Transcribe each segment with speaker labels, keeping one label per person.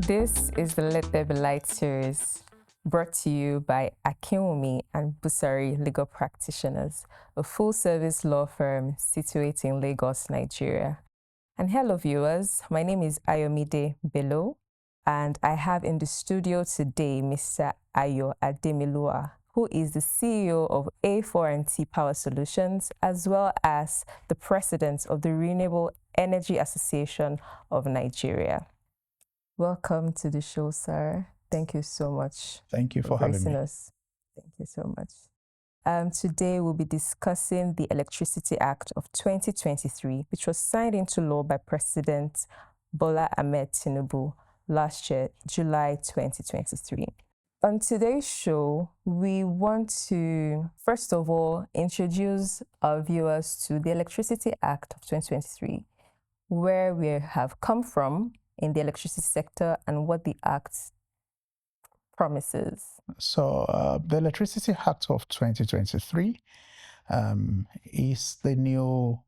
Speaker 1: This is the Let There Be Light series, brought to you by Akinwunmi and Busari legal practitioners, a full-service law firm situated in Lagos, Nigeria. And hello viewers, my name is Ayo Ademilua, and I have in the studio today Mr. Ayo Ademilua, who is the CEO of A4&T Power Solutions, as well as the president of the Renewable Energy Association of Nigeria. Welcome to the show, sir. Thank you so much.
Speaker 2: Thank you for having me.
Speaker 1: Us. Thank you so much. Today we'll be discussing the Electricity Act of 2023, which was signed into law by President Bola Ahmed Tinubu last year, July 2023. On today's show, we want to, first of all, introduce our viewers to the Electricity Act of 2023, where we have come from in the electricity sector and what the Act promises.
Speaker 2: So the Electricity Act of 2023 is the new,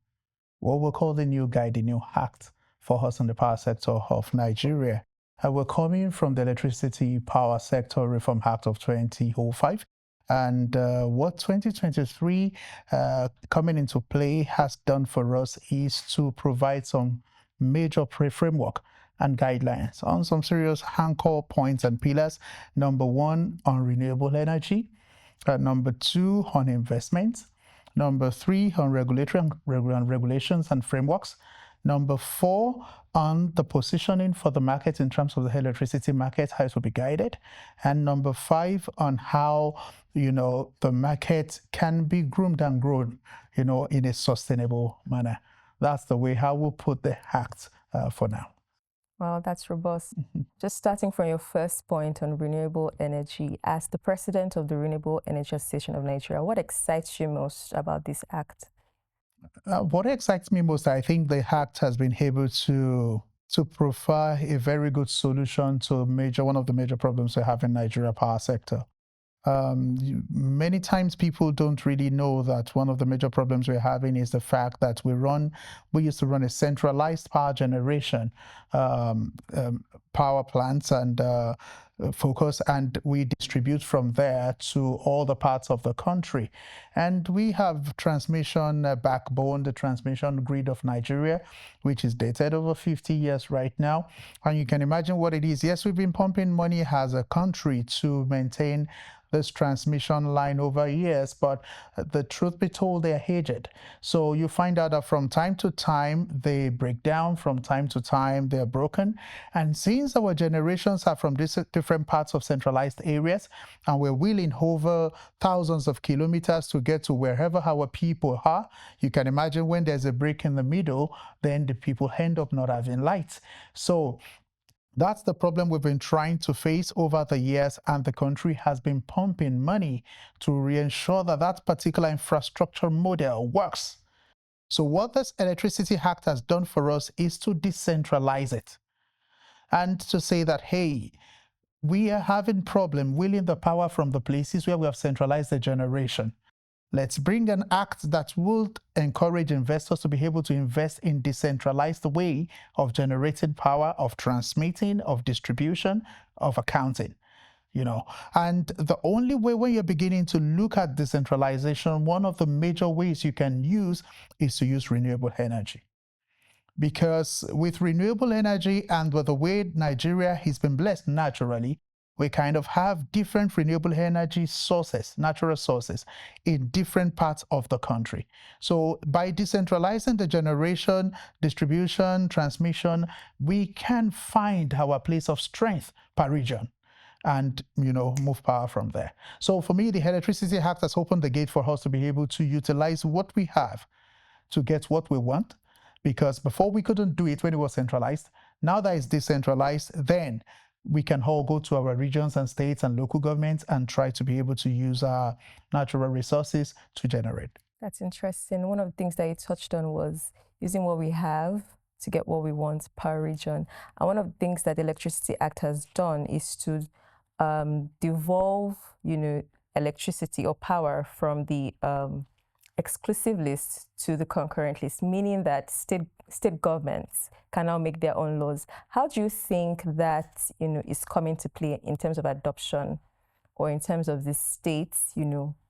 Speaker 2: what we'll call the new guide, the new act for us in the power sector of Nigeria. We're coming from the Electricity Power Sector Reform Act of 2005. And what 2023 coming into play has done for us is to provide some major framework and guidelines on some serious anchor points and pillars. Number one, on renewable energy. Number two, on investment. Number three, on regulations and frameworks. Number four, on the positioning for the market in terms of the electricity market, how it will be guided. And number five, on how, the market can be groomed and grown, in a sustainable manner. That's the way how we'll put the act for now.
Speaker 1: Wow, that's robust. Just starting from your first point on renewable energy, as the president of the Renewable Energy Association of Nigeria, what excites you most about this act?
Speaker 2: What excites me most, I think the act has been able to provide a very good solution to one of the major problems we have in Nigeria power sector. Many times people don't really know that one of the major problems we're having is the fact that we used to run a centralized power generation power plants and focus, and we distribute from there to all the parts of the country. And we have transmission backbone, the transmission grid of Nigeria, which is dated over 50 years right now. And you can imagine what it is. Yes, we've been pumping money as a country to maintain this transmission line over years, but the truth be told, they're aged. So you find out that from time to time, they break down, from time to time, they're broken. And since our generations are from different parts of centralized areas, and we're wheeling over thousands of kilometers to get to wherever our people are, you can imagine when there's a break in the middle, then the people end up not having lights. So that's the problem we've been trying to face over the years, and the country has been pumping money to reassure that that particular infrastructure model works. So what this Electricity Act has done for us is to decentralize it and to say that, hey, we are having problem wheeling the power from the places where we have centralized the generation. Let's bring an act that will encourage investors to be able to invest in decentralized way of generating power, of transmitting, of distribution, of accounting. And the only way when you're beginning to look at decentralization, one of the major ways you can use is to use renewable energy. Because with renewable energy and with the way Nigeria has been blessed naturally, we kind of have different renewable energy sources, natural sources, in different parts of the country. So by decentralizing the generation, distribution, transmission, we can find our place of strength per region and move power from there. So for me, the Electricity Act has opened the gate for us to be able to utilize what we have to get what we want, because before we couldn't do it when it was centralized. Now that it's decentralized, then we can all go to our regions and states and local governments and try to be able to use our natural resources to generate.
Speaker 1: That's interesting. One of the things that you touched on was using what we have to get what we want per region. And one of the things that the Electricity Act has done is to devolve, electricity or power from the exclusive list to the concurrent list, meaning that state governments can now make their own laws. How do you think that is coming to play in terms of adoption, or in terms of the states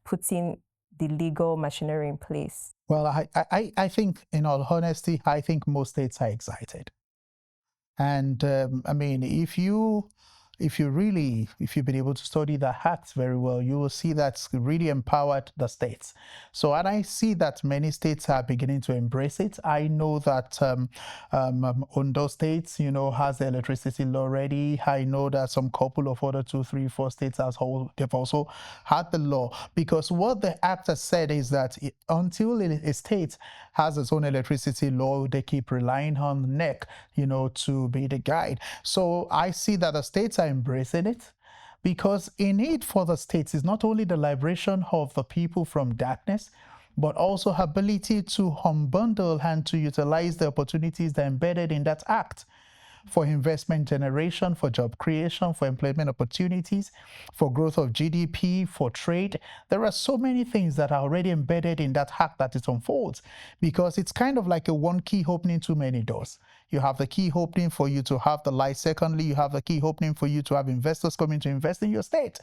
Speaker 1: putting the legal machinery in place?
Speaker 2: Well, I think, in all honesty, I think most states are excited. And I mean, if you've been able to study the act very well, you will see that's really empowered the states. So, and I see that many states are beginning to embrace it. I know that Ondo states, has the electricity law ready. I know that some couple of other 2, 3, 4 states they've also had the law, because what the act has said is that until a state has its own electricity law, they keep relying on NEC, to be the guide. So I see that the states are embracing it, because in it for the states is not only the liberation of the people from darkness, but also ability to unbundle and to utilize the opportunities that are embedded in that act for investment generation, for job creation, for employment opportunities, for growth of GDP, for trade. There are so many things that are already embedded in that act that it unfolds, because it's kind of like a one key opening too many doors. You have the key opening for you to have the light. Secondly, you have the key opening for you to have investors coming to invest in your state.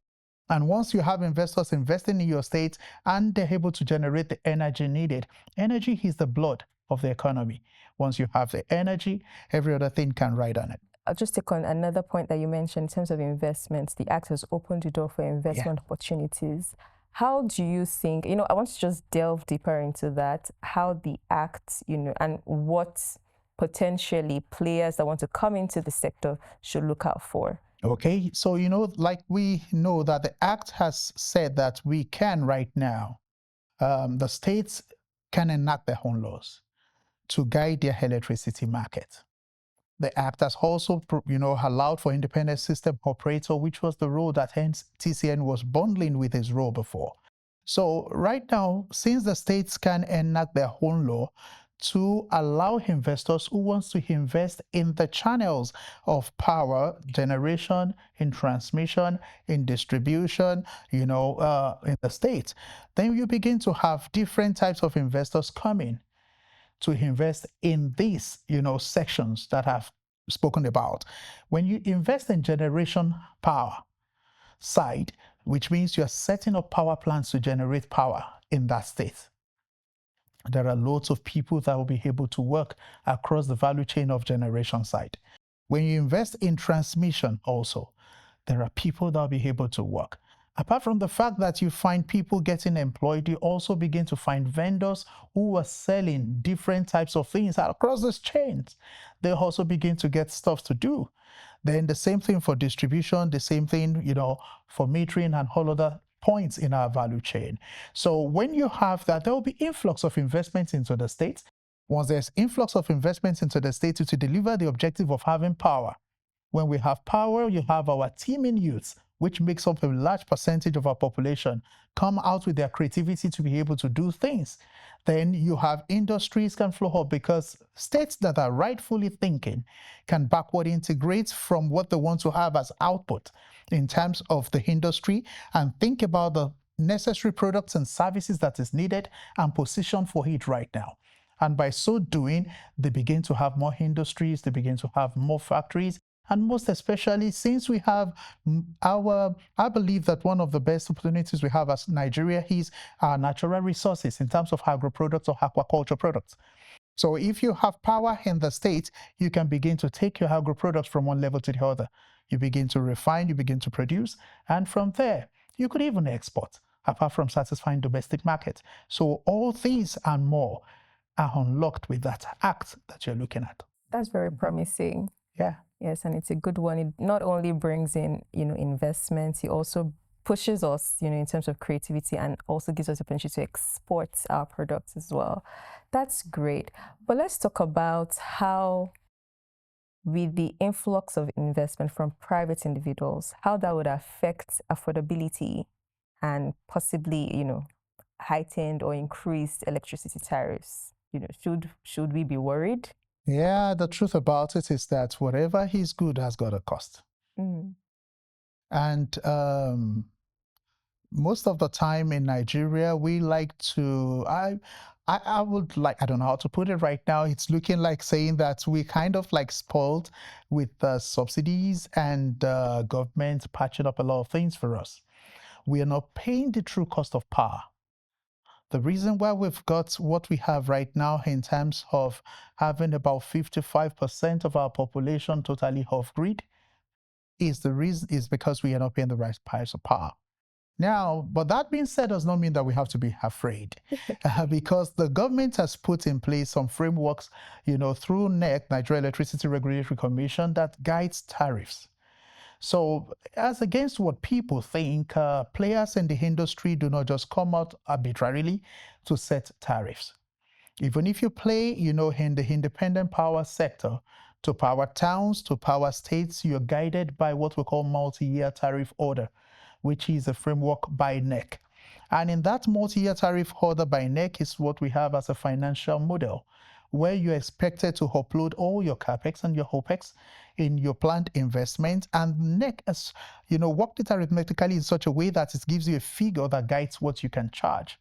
Speaker 2: And once you have investors investing in your state and they're able to generate the energy needed, energy is the blood of the economy. Once you have the energy, every other thing can ride on it.
Speaker 1: I'll just take on another point that you mentioned in terms of investments. The act has opened the door for investment opportunities. How do you think, I want to just delve deeper into that, how the act, and what potentially players that want to come into the sector should look out for?
Speaker 2: Okay, so like we know that the act has said that we can right now, the states can enact their own laws to guide their electricity market. The act has also, allowed for independent system operator, which was the role that hence TCN was bundling with his role before. So right now, since the states can enact their own law to allow investors who wants to invest in the channels of power generation, in transmission, in distribution, in the state, then you begin to have different types of investors coming to invest in these, sections that I've spoken about. When you invest in generation power side, which means you're setting up power plants to generate power in that state, there are loads of people that will be able to work across the value chain of generation side. When you invest in transmission also, there are people that will be able to work. Apart from the fact that you find people getting employed, you also begin to find vendors who are selling different types of things across these chains. They also begin to get stuff to do. Then the same thing for distribution, the same thing, for metering and all other points in our value chain. So when you have that, there will be influx of investments into the states. Once there's influx of investments into the states to deliver the objective of having power. When we have power, you have our teeming youths, which makes up a large percentage of our population, come out with their creativity to be able to do things. Then you have industries can flow up, because states that are rightfully thinking can backward integrate from what they want to have as output in terms of the industry, and think about the necessary products and services that is needed and position for it right now. And by so doing, they begin to have more industries, they begin to have more factories. And most especially, since we have I believe that one of the best opportunities we have as Nigeria is our natural resources in terms of agro products or aquaculture products. So if you have power in the state, you can begin to take your agro products from one level to the other. You begin to refine, you begin to produce, and from there, you could even export, apart from satisfying domestic market. So all these and more are unlocked with that act that you're looking at.
Speaker 1: That's very promising.
Speaker 2: Yeah.
Speaker 1: Yes, and it's a good one. It not only brings in, investments, it also pushes us, in terms of creativity, and also gives us the potential to export our products as well. That's great. But let's talk about how, with the influx of investment from private individuals, how that would affect affordability and possibly, heightened or increased electricity tariffs. Should we be worried?
Speaker 2: Yeah, the truth about it is that whatever is good has got a cost.
Speaker 1: Mm.
Speaker 2: And Most of the time in Nigeria, we like to, I would like, I don't know how to put it right now. It's looking like saying that we kind of like spoiled with subsidies and government patching up a lot of things for us. We are not paying the true cost of power. The reason why we've got what we have right now in terms of having about 55% of our population totally off grid is the reason is because we are not paying the right price of power. Now, but that being said, does not mean that we have to be afraid, because the government has put in place some frameworks, through NEC, Nigeria Electricity Regulatory Commission, that guides tariffs. So, as against what people think, players in the industry do not just come out arbitrarily to set tariffs. Even if you play, in the independent power sector, to power towns, to power states, you're guided by what we call multi-year tariff order, which is a framework by NEC. And in that multi-year tariff order by NEC is what we have as a financial model, where you're expected to upload all your capex and your opex in your planned investment, and NEC has, worked it arithmetically in such a way that it gives you a figure that guides what you can charge.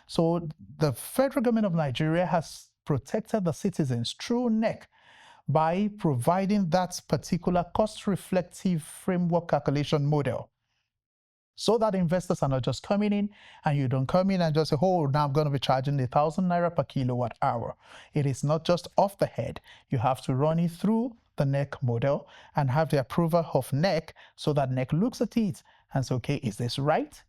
Speaker 2: So the federal government of Nigeria has protected the citizens through NEC by providing that particular cost-reflective framework calculation model, so that investors are not just coming in and you don't come in and just say, oh, now I'm going to be charging 1,000 naira per kilowatt hour. It is not just off the head. You have to run it through the NEC model and have the approval of NEC, so that NEC looks at it and says, okay, is this right?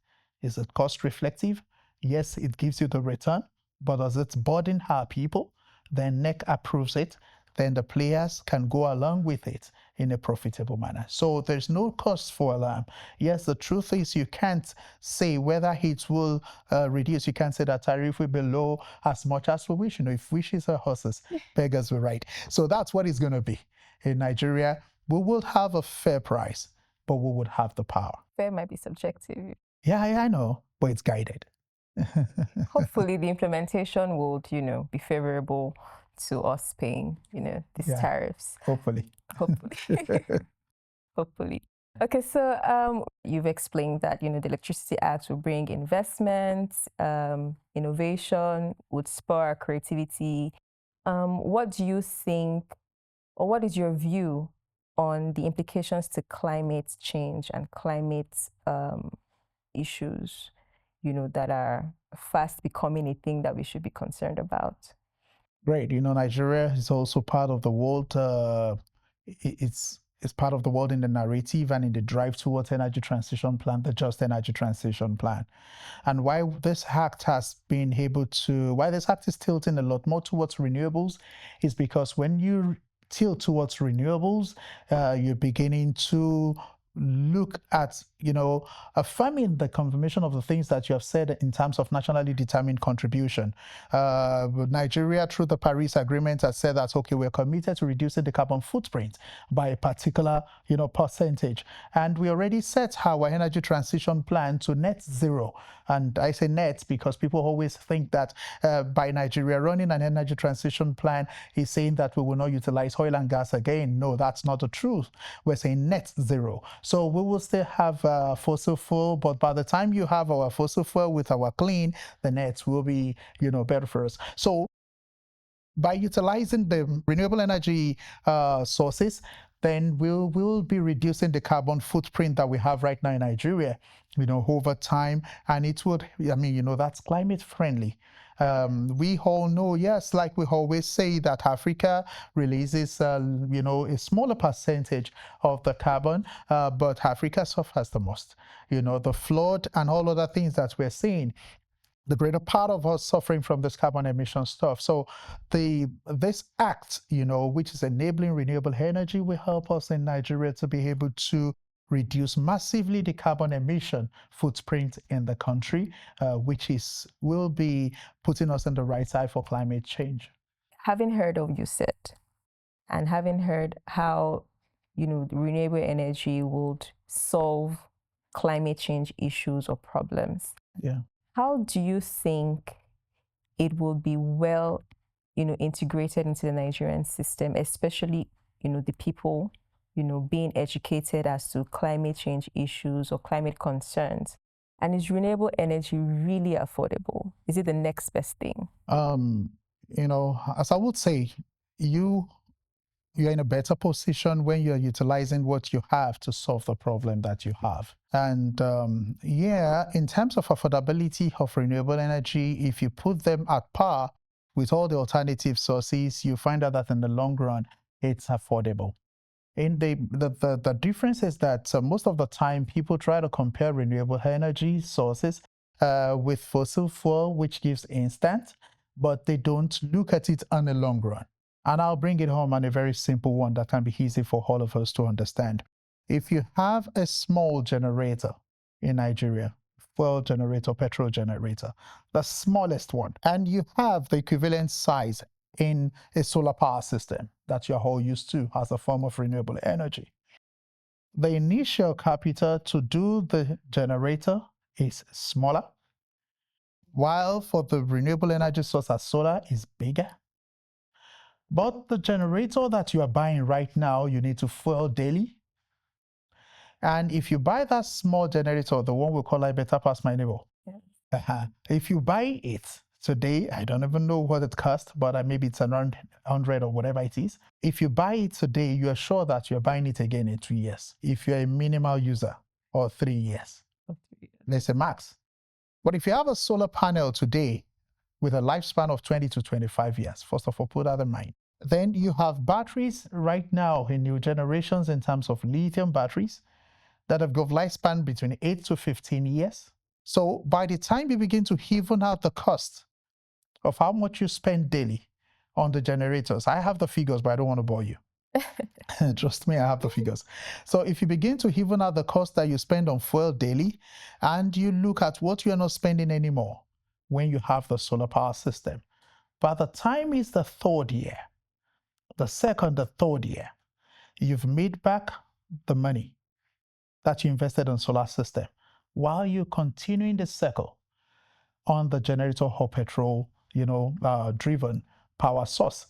Speaker 2: Is it cost reflective? Yes, it gives you the return, but does it burden our people? Then NEC approves it. Then the players can go along with it in a profitable manner. So there's no cost for alarm. Yes, the truth is you can't say whether it will reduce. You can't say that tariff will be low as much as we wish. If wishes are horses, beggars will ride. So that's what it's going to be. In Nigeria, we will have a fair price, but we would have the power.
Speaker 1: Fair might be subjective.
Speaker 2: Yeah, I know, but it's guided.
Speaker 1: Hopefully the implementation would, be favorable to us paying, these tariffs.
Speaker 2: Hopefully.
Speaker 1: Hopefully. Okay, so you've explained that, the Electricity Act will bring investment, innovation, would spur our creativity. What do you think, or what is your view on the implications to climate change and climate issues, that are fast becoming a thing that we should be concerned about?
Speaker 2: Great. Nigeria is also part of the world. It's part of the world in the narrative and in the drive towards energy transition plan, the Just Energy Transition Plan. And why this act is tilting a lot more towards renewables is because when you tilt towards renewables, you're beginning to look at, affirming the confirmation of the things that you have said in terms of nationally determined contribution. Nigeria, through the Paris Agreement, has said that, okay, we're committed to reducing the carbon footprint by a particular, percentage. And we already set our energy transition plan to net zero. And I say net because people always think that by Nigeria running an energy transition plan is saying that we will not utilize oil and gas again. No, that's not the truth. We're saying net zero. So we will still have fossil fuel, but by the time you have our fossil fuel with our clean, the nets will be, better for us. So by utilizing the renewable energy sources, then we'll be reducing the carbon footprint that we have right now in Nigeria, over time, and it would, that's climate friendly. We all know, yes, like we always say, that Africa releases, a smaller percentage of the carbon, but Africa suffers the most. The flood and all other things that we're seeing, the greater part of us suffering from this carbon emission stuff. So this act, which is enabling renewable energy, will help us in Nigeria to be able to reduce massively the carbon emission footprint in the country, which will be putting us on the right side for climate change.
Speaker 1: Having heard of you said, and having heard how, renewable energy would solve climate change issues or problems.
Speaker 2: Yeah.
Speaker 1: How do you think it will be well, integrated into the Nigerian system, especially, the people, being educated as to climate change issues or climate concerns? And is renewable energy really affordable? Is it the next best thing?
Speaker 2: As I would say, you're in a better position when you're utilizing what you have to solve the problem that you have. And in terms of affordability of renewable energy, if you put them at par with all the alternative sources, you find out that in the long run, it's affordable. And the difference is that most of the time people try to compare renewable energy sources with fossil fuel, which gives instant, but they don't look at it on the long run. And I'll bring it home on a very simple one that can be easy for all of us to understand. If you have a small generator in Nigeria, fuel generator, petrol generator, the smallest one, and you have the equivalent size in a solar power system that you're all used to as a form of renewable energy. The initial capital to do the generator is smaller, while for the renewable energy source as solar is bigger. But the generator that you are buying right now, you need to fuel daily. And if you buy that small generator, the one we call I Better Pass My Neighbor, if you buy it today, I don't even know what it costs, but maybe it's around 100 or whatever it is. If you buy it today, you are sure that you're buying it again in 2 years. If you're a minimal user, or 3 years. There's a max. But if you have a solar panel today with a lifespan of 20 to 25 years, first of all, put that in mind. Then you have batteries right now in new generations in terms of lithium batteries that have got lifespan between 8 to 15 years. So by the time you begin to even out the cost of how much you spend daily on the generators, I have the figures, but I don't want to bore you. Trust me, I have the figures. So if you begin to even out the cost that you spend on fuel daily, and you look at what you're not spending anymore when you have the solar power system, by the time it's the third year, the second, the third year, you've made back the money that you invested on solar system while you're continuing the cycle on the generator or petrol, driven power source.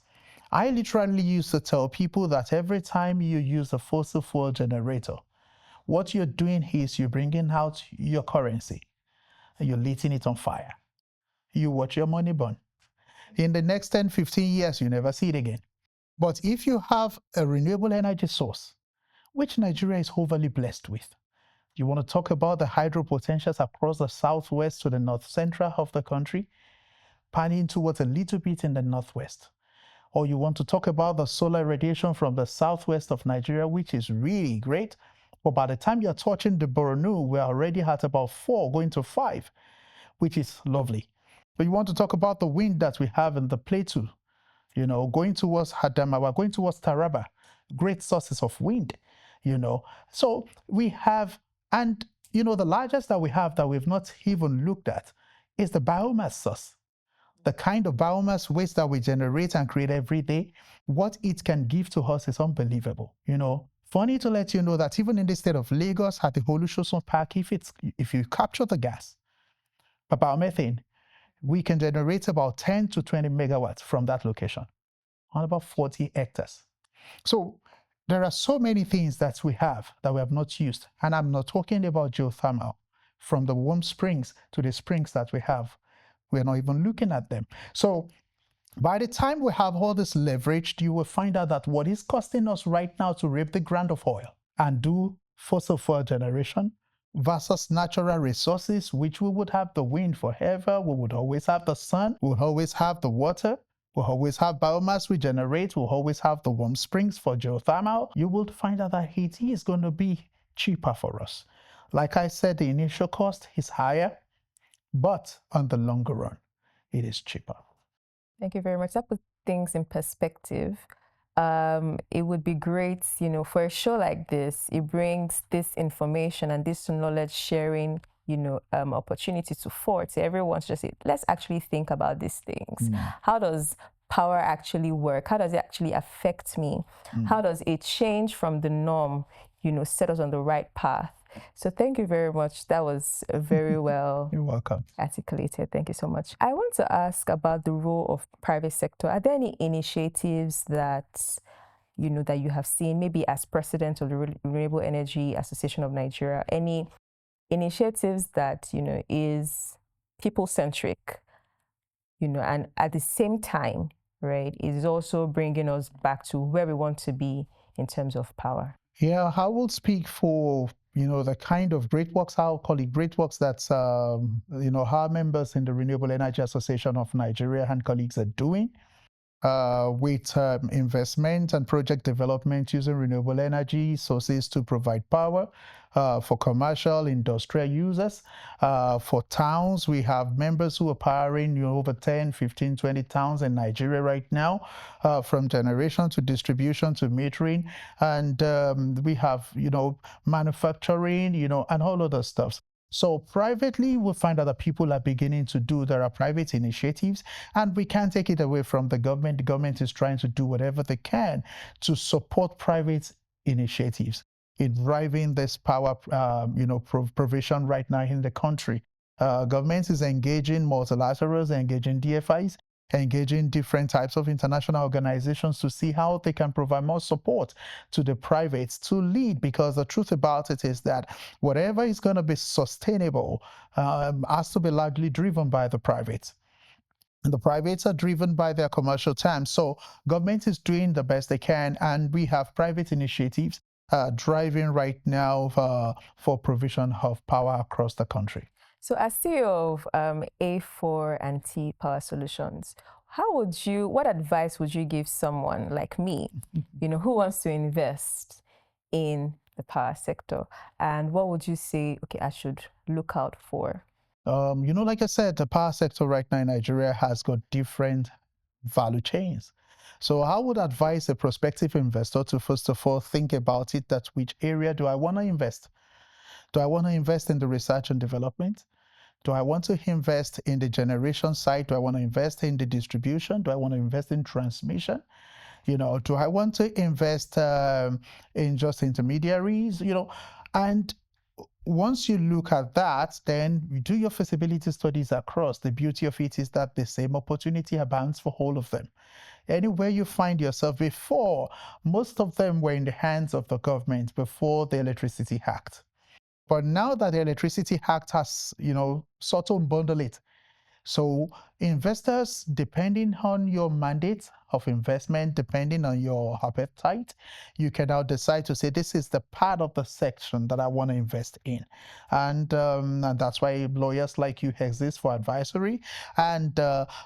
Speaker 2: I literally used to tell people that every time you use a fossil fuel generator, what you're doing is you're bringing out your currency and you're lighting it on fire. You watch your money burn. In the next 10, 15 years, you never see it again. But if you have a renewable energy source, which Nigeria is overly blessed with, you want to talk about the hydro potentials across the southwest to the north central of the country, panning towards a little bit in the northwest. Or you want to talk about the solar radiation from the southwest of Nigeria, which is really great. But by the time you're touching the Borno, we're already at about 4, going to 5, which is lovely. But you want to talk about the wind that we have in the plateau, going towards Adamawa, going towards Taraba, great sources of wind, So we have, and the largest that we have that we've not even looked at is the biomass source. The kind of biomass waste that we generate and create every day, what it can give to us is unbelievable. Funny to let you know that even in the state of Lagos at the Olusosun Park, if you capture the gas, biomethane, we can generate about 10 to 20 megawatts from that location on about 40 hectares. So there are so many things that we have not used. And I'm not talking about geothermal, from the warm springs to the springs that we have. We're not even looking at them. So by the time we have all this leveraged, you will find out that what is costing us right now to rape the ground of oil and do fossil fuel generation versus natural resources, which we would have the wind forever, we would always have the sun, we would always have the water, we'll always have biomass we generate, we'll always have the warm springs for geothermal. You will find out that it is going to be cheaper for us. Like I said, the initial cost is higher, but on the longer run, it is cheaper.
Speaker 1: Thank you very much. That puts things in perspective. It would be great, for a show like this, it brings this information and this knowledge sharing, opportunity to fore to everyone to just say, let's actually think about these things. How does power actually work? How does it actually affect me? How does it change from the norm, set us on the right path? So thank you very much. That was very well
Speaker 2: You're welcome.
Speaker 1: Articulated. Thank you so much. I want to ask about the role of private sector. Are there any initiatives that that you have seen, maybe as president of the Renewable Energy Association of Nigeria, any initiatives that, is people-centric, and at the same time, right, is also bringing us back to where we want to be in terms of power?
Speaker 2: Yeah, I will speak for the kind of great works, I'll call it great works that's our members in the Renewable Energy Association of Nigeria and colleagues are doing. With investment and project development using renewable energy sources to provide power for commercial, industrial users. For towns, we have members who are powering over 10, 15, 20 towns in Nigeria right now, from generation to distribution to metering. And we have, manufacturing, and all other stuff. So privately, we find that the people are beginning to do, there are private initiatives, and we can't take it away from the government. The government is trying to do whatever they can to support private initiatives in driving this power, provision right now in the country. Government is engaging multilaterals, engaging DFIs, engaging different types of international organizations to see how they can provide more support to the privates to lead, because the truth about it is that whatever is going to be sustainable has to be largely driven by the privates. And the privates are driven by their commercial terms. So government is doing the best they can, and we have private initiatives driving right now for provision of power across the country.
Speaker 1: So as CEO of A4 and T Power Solutions, what advice would you give someone like me, who wants to invest in the power sector? And what would you say, okay, I should look out for?
Speaker 2: Like I said, the power sector right now in Nigeria has got different value chains. So I would advise a prospective investor to first of all think about it, that which area do I want to invest? Do I want to invest in the research and development? Do I want to invest in the generation side? Do I want to invest in the distribution? Do I want to invest in transmission? Do I want to invest in just intermediaries? And once you look at that, then you do your feasibility studies across. The beauty of it is that the same opportunity abounds for all of them. Anywhere you find yourself, before, most of them were in the hands of the government before the Electricity Act. But now that the Electricity Act has, sort of bundled it, so investors, depending on your mandate of investment, depending on your appetite, you can now decide to say, this is the part of the section that I want to invest in. And that's why lawyers like you exist for advisory. And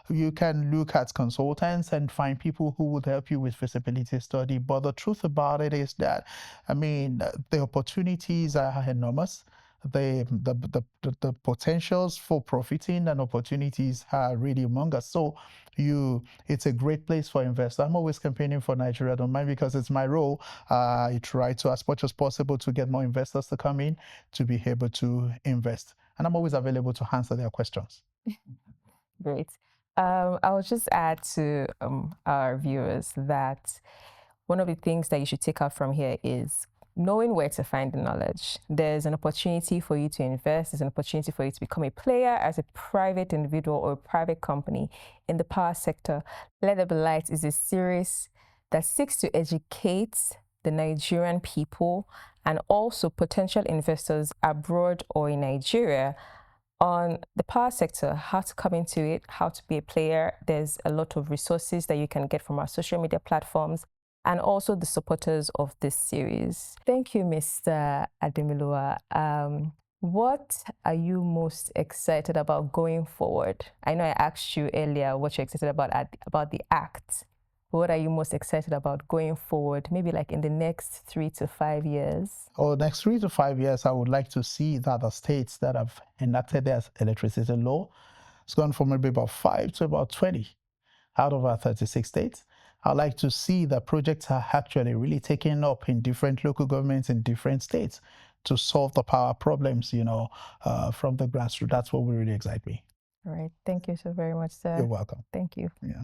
Speaker 2: you can look at consultants and find people who would help you with feasibility study. But the truth about it is that, the opportunities are enormous. The potentials for profiting and opportunities are really among us. So it's a great place for investors. I'm always campaigning for Nigeria. I don't mind, because it's my role. I try to, as much as possible, to get more investors to come in to be able to invest. And I'm always available to answer their questions.
Speaker 1: Great. I'll just add to our viewers that one of the things that you should take out from here is knowing where to find the knowledge. There's an opportunity for you to invest. There's an opportunity for you to become a player as a private individual or a private company in the power sector. Let There Be Light is a series that seeks to educate the Nigerian people and also potential investors abroad or in Nigeria on the power sector, how to come into it, how to be a player. There's a lot of resources that you can get from our social media platforms, and also the supporters of this series. Thank you, Mr. Ademilua. What are you most excited about going forward? I know I asked you earlier what you're excited about the act. What are you most excited about going forward, maybe like in the next 3 to 5 years?
Speaker 2: Next 3 to 5 years, I would like to see that the states that have enacted their electricity law, it's gone from maybe about 5 to about 20 out of our 36 states. I'd like to see that projects are actually really taken up in different local governments in different states to solve the power problems, from the grassroots. That's what really excites me.
Speaker 1: All right. Thank you so very much, sir.
Speaker 2: You're welcome.
Speaker 1: Thank you.
Speaker 2: Yeah.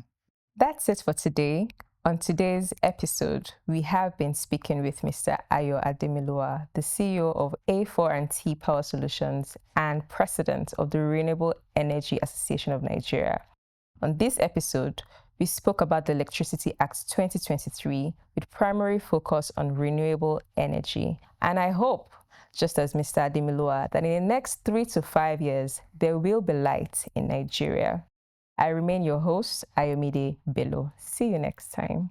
Speaker 1: That's it for today. On today's episode, we have been speaking with Mr. Ayo Ademilua, the CEO of A4&T Power Solutions and President of the Renewable Energy Association of Nigeria. On this episode, we spoke about the Electricity Act 2023 with primary focus on renewable energy. And I hope just as Mr. Ademilua, that in the next 3 to 5 years, there will be light in Nigeria. I remain your host, Ayo Ademilua. See you next time.